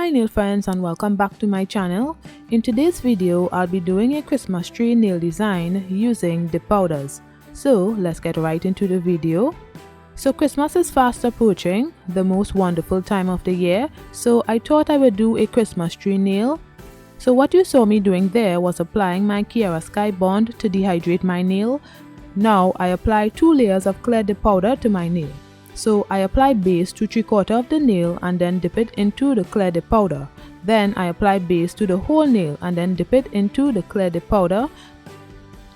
Hi nail friends and welcome back to my channel. In today's video, I'll be doing a Christmas tree nail design using the powders. So let's get right into the video. So Christmas is fast approaching, the most wonderful time of the year, so I thought I would do a Christmas tree nail. So what you saw me doing there was applying my Cherael Sky Bond to dehydrate my nail. Now I apply 2 layers of clear dip powder to my nail. So I apply base to 3/4 of the nail and then dip it into the clear dip powder. Then I apply base to the whole nail and then dip it into the clear dip powder.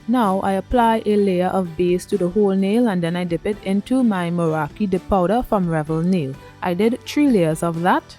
Now I apply a layer of base to the whole nail and then I dip it into my Meraki dip powder from Revel nail. I did 3 layers of that.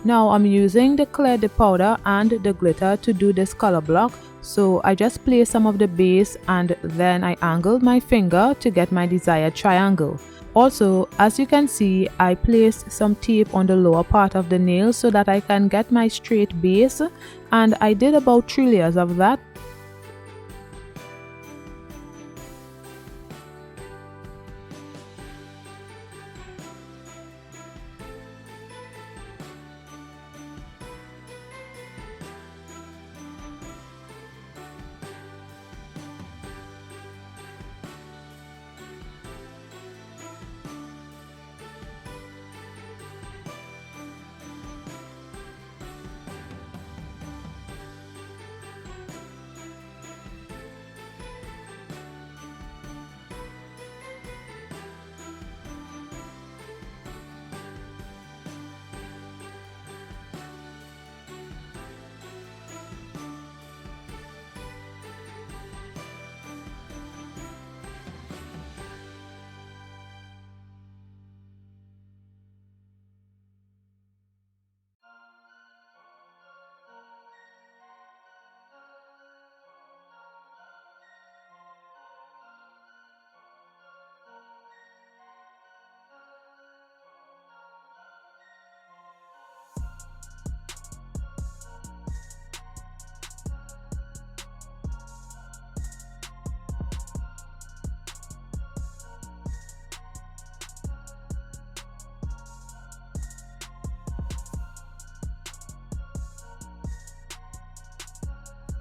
Now I'm using the clear dip powder and the glitter to do this color block. So I just place some of the base and then I angled my finger to get my desired triangle. Also, as you can see, I placed some tape on the lower part of the nail so that I can get my straight base, and I did about 3 layers of that.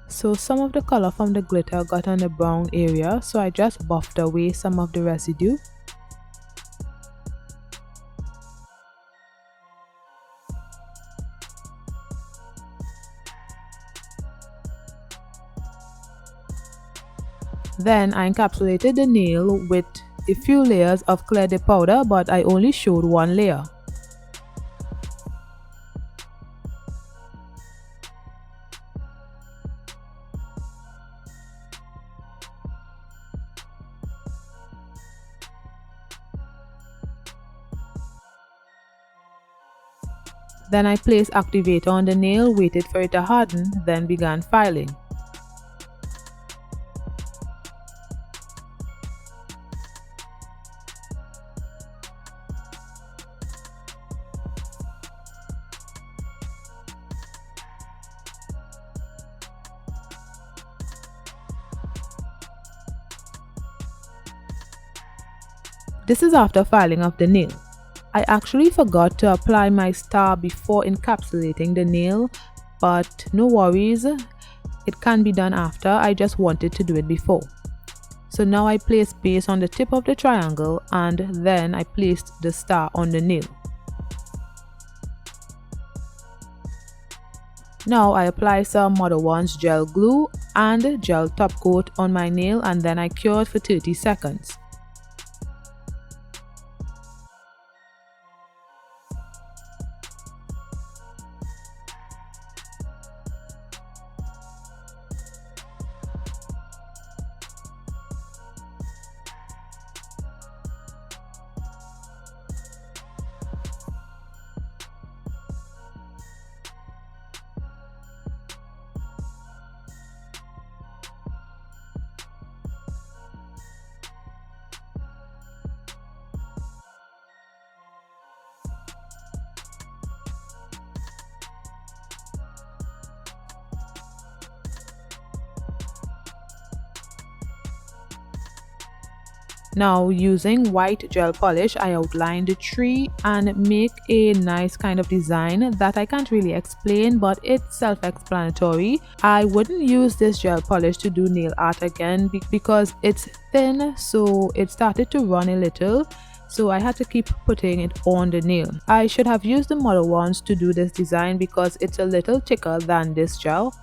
So some of the color from the glitter got on the brown area, so I just buffed away some of the residue. Then I encapsulated the nail with a few layers of clear dip powder, but I only showed 1 layer. Then I placed activator on the nail, waited for it to harden, then began filing. This is after filing of the nail. I actually forgot to apply my star before encapsulating the nail, but no worries, it can be done after. I just wanted to do it before. So now I placed base on the tip of the triangle and then I placed the star on the nail. Now I apply some Mother One's gel glue and gel top coat on my nail and then I cured for 30 seconds. Now using white gel polish, I outline the tree and make a nice kind of design that I can't really explain, but it's self-explanatory. I wouldn't use this gel polish to do nail art again because it's thin, so it started to run a little. So I had to keep putting it on the nail. I should have used the model ones to do this design because it's a little thicker than this gel.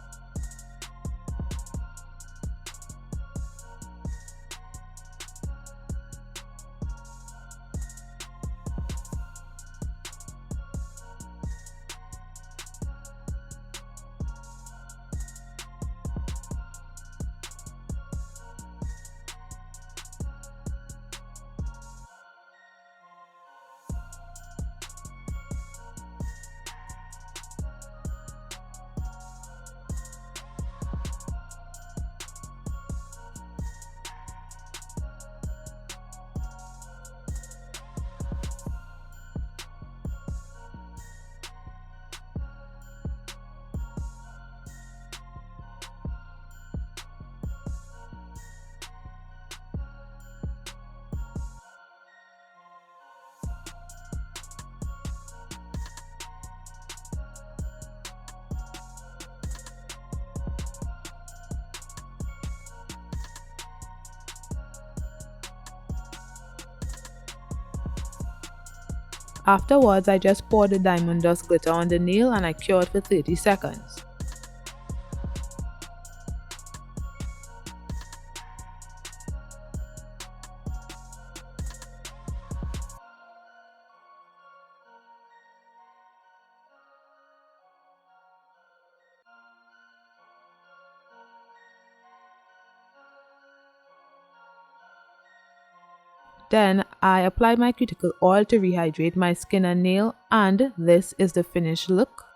Afterwards, I just poured the diamond dust glitter on the nail and I cured for 30 seconds. Then I apply my cuticle oil to rehydrate my skin and nail, and this is the finished look.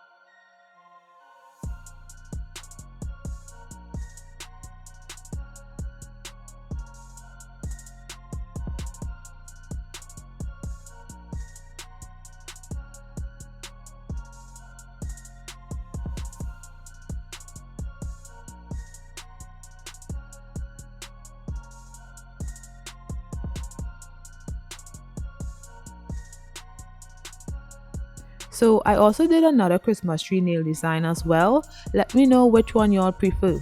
So I also did another Christmas tree nail design as well. Let me know which one y'all prefer.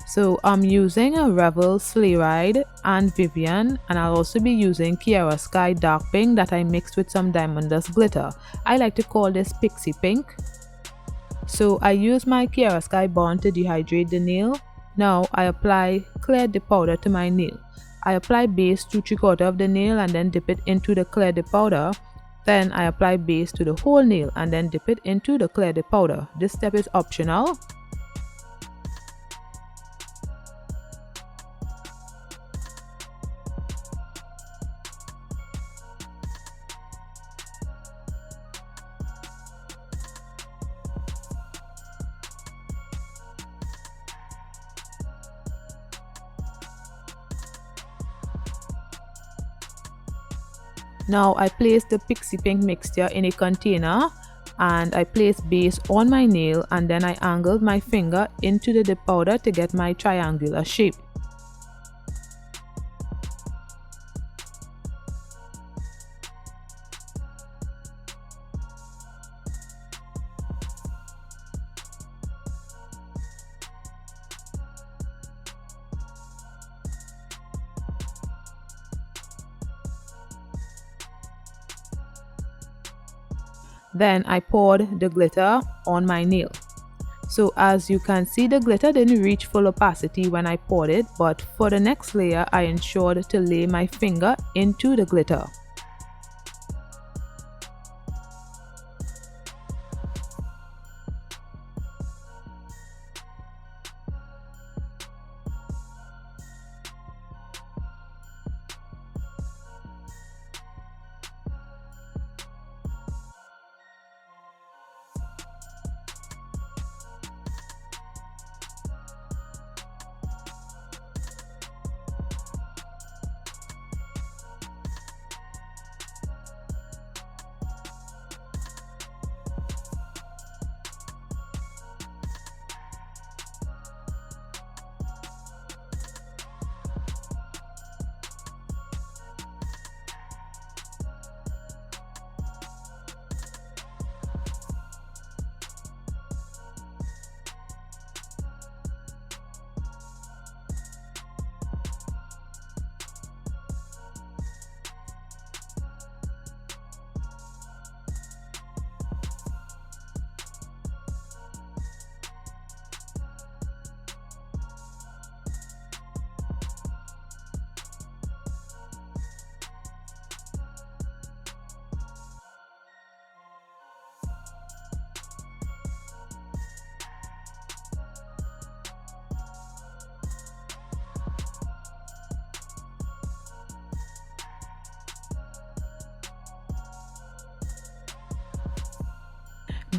So I'm using a Revel Sleigh Ride and Vivian, and I'll also be using Kiara Sky Dark Pink that I mixed with some diamond dust glitter. I like to call this Pixie Pink. So I use my Kiara Sky bond to dehydrate the nail. Now I apply clear dip powder to my nail. I apply base to 3/4 of the nail and then dip it into the clear dip powder. Then I apply base to the whole nail and then dip it into the clear dip powder. This step is optional. Now I place the Pixie Pink mixture in a container and I place base on my nail, and then I angled my finger into the dip powder to get my triangular shape. Then I poured the glitter on my nail. So as you can see, the glitter didn't reach full opacity when I poured it, but for the next layer I ensured to lay my finger into the glitter.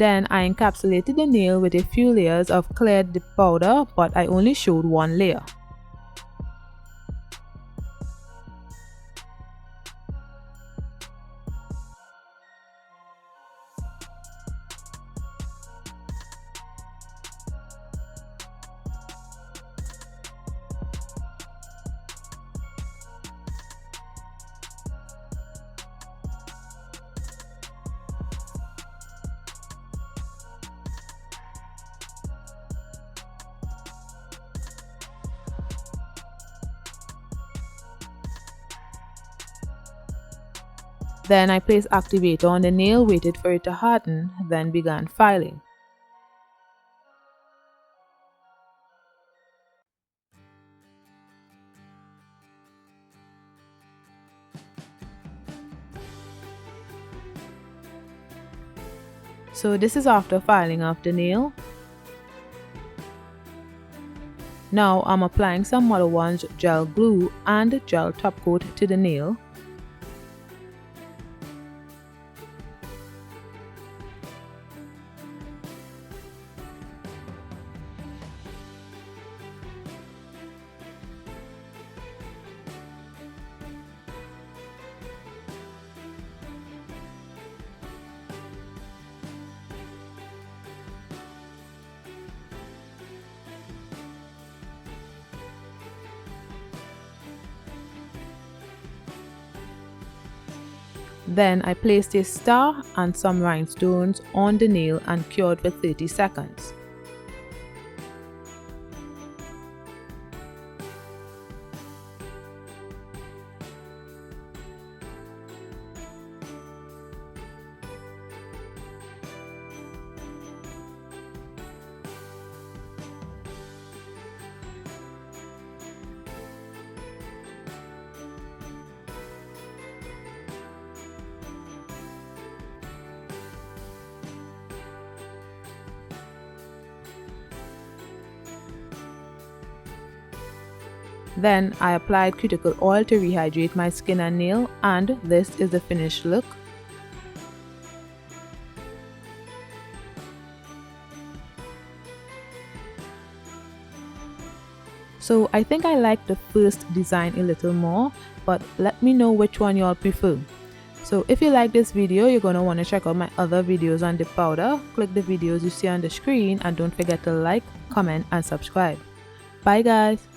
Then I encapsulated the nail with a few layers of cleared dip powder, but I only showed one layer. Then I placed activator on the nail, waited for it to harden, then began filing. So this is after filing of the nail. Now I'm applying some Mother One's gel glue and gel top coat to the nail. Then I placed a star and some rhinestones on the nail and cured for 30 seconds. Then I applied cuticle oil to rehydrate my skin and nail, and this is the finished look. So I think I like the first design a little more, but let me know which one y'all prefer. So if you like this video, you're going to want to check out my other videos on the powder. Click the videos you see on the screen and don't forget to like, comment and subscribe. Bye guys!